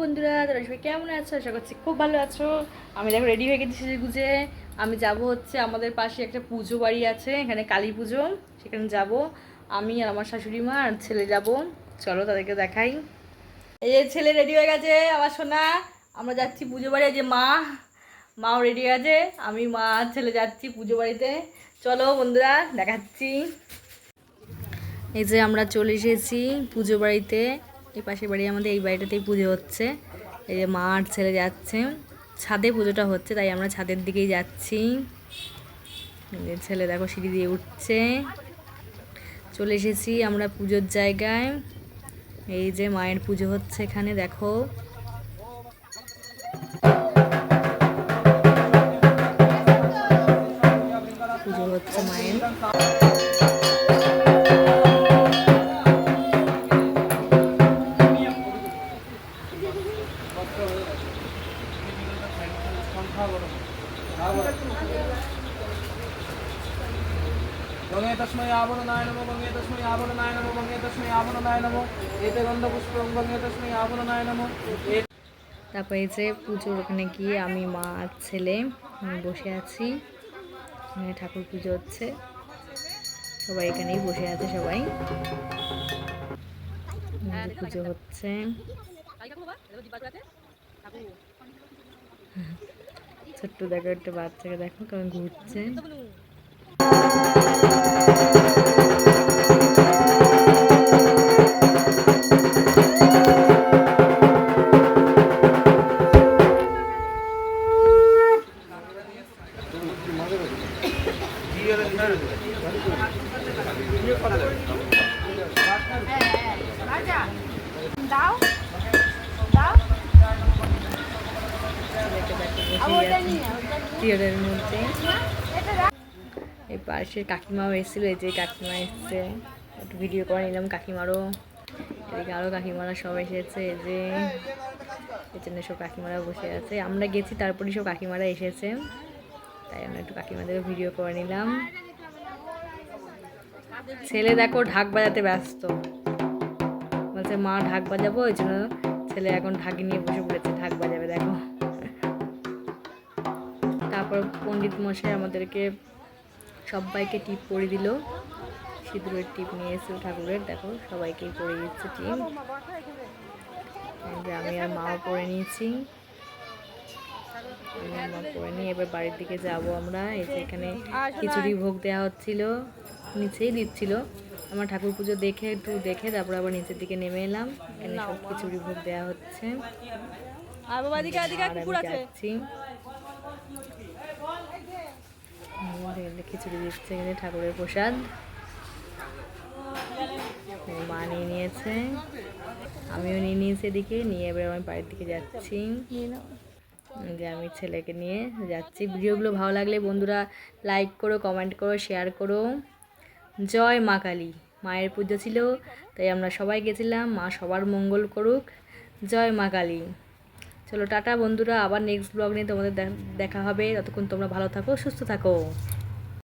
বন্ধুরা, তোমরা সবাই কেমন আছো? আশা করছি খুব ভালো আছো। আমি দেখো রেডি হয়ে গেছি সেজে গুজে। আমি যাব হচ্ছে আমাদের পাশে একটা পুজো বাড়ি আছে, এখানে কালী পুজো, সেখানে যাব। আমি আর আমার শাশুড়ি মা আর ছেলে যাব। চলো তাদেরকে দেখাই। এই যে ছেলে রেডি হয়ে গেছে, আমার সোনা। আমরা যাচ্ছি পুজো বাড়ি। এই যে মাও রেডি হয়ে আছে। আমি মা আর ছেলে যাচ্ছি পুজো বাড়িতে। চলো বন্ধুরা, দেখাচ্ছি। এই যে আমরা চলে এসেছি পুজো বাড়িতে। এই পাশের বাড়ি আমাদের, এই বাড়িটাতেই পুজো হচ্ছে। এই যে মা আর ছেলে যাচ্ছে, ছাদে পুজোটা হচ্ছে তাই আমরা ছাদের দিকেই যাচ্ছি। ছেলে দেখো সিঁড়ি দিয়ে উঠছে। চলে এসেছি আমরা পুজোর জায়গায়। এই যে মায়ের পুজো হচ্ছে এখানে, দেখো। পুজো হচ্ছে মায়ের। गंगे तस्मै आवरणाय नमो गंगे तस्मै आवरणाय नमो गंगे तस्मै आवरणाय नमो एते गन्धपुष्पं गंगे तस्मै आवरणाय नमो। তারপরে এই যে পুজোর ওখানে গিয়ে আমি মা আর ছেলে বসে আছি। এখানে ঠাকুর পুজো হচ্ছে, সবাই এখানেই বসে আছে। সবাই পুজো হচ্ছে। ছোট্ট দেখো একটা বাচ্চাকে, দেখো কেমন ঘুরছে। থিয়েটারের মধ্যে এই পাশের কাকিমাও এসেছিলো। এই যে কাকিমা এসছে, একটু ভিডিও করে নিলাম কাকিমারও। এদিকে আরও কাকিমারা সব এসেছে। এই যে পেছনে সব কাকিমারা বসে আছে। আমরা গেছি তারপরে সব কাকিমারা এসেছে, তাই আমরা একটু কাকিমাদেরও ভিডিও করে নিলাম। ছেলে দেখো ঢাক বাজাতে ব্যস্ত, বলছে মা ঢাক বাজাবো। ওই জন্য ছেলে এখন ঢাক নিয়ে বসে পড়েছে, ঢাক বাজাবে দেখো। তারপর পণ্ডিত মশাই আমাদেরকে সবাইকে টিপ পরিয়ে দিল, সিঁদুরের টিপ নিয়ে এসেছিল ঠাকুরের। দেখো সবাইকেই পরে দিচ্ছে টিপ। আমি আর মাও পরে নিয়েছি। মা পরে নিয়ে এবার বাড়ির দিকে যাব আমরা। এই যে এখানে খিচুড়ি ভোগ দেওয়া হচ্ছিল, নিচেই দিচ্ছিল। আমার ঠাকুর পুজো দেখে একটু দেখে তারপর আবার নিচের দিকে নেমে এলাম। এখানে সব খিচুড়ি ভোগ দেওয়া হচ্ছে। যাচ্ছি, খিচুড়ি দিচ্ছে এখানে ঠাকুরের প্রসাদ। মা নিয়ে নিয়েছে, আমিও নিয়ে নিয়েছি এদিকে নিয়ে। এবার আমি বাড়ির দিকে যাচ্ছি, যে আমি ছেলেকে নিয়ে যাচ্ছি। ভিডিওগুলো ভালো লাগলে বন্ধুরা লাইক করো, কমেন্ট করো, শেয়ার করো। জয় মা কালী। মায়ের পুজো ছিল তাই আমরা সবাই গেছিলাম। মা সবার মঙ্গল করুক। জয় মা কালী। চলো টাটা বন্ধুরা, আবার নেক্সট ব্লগ নিয়ে তোমাদের দেখা হবে। ততক্ষণ তোমরা ভালো থাকো, সুস্থ থাকো।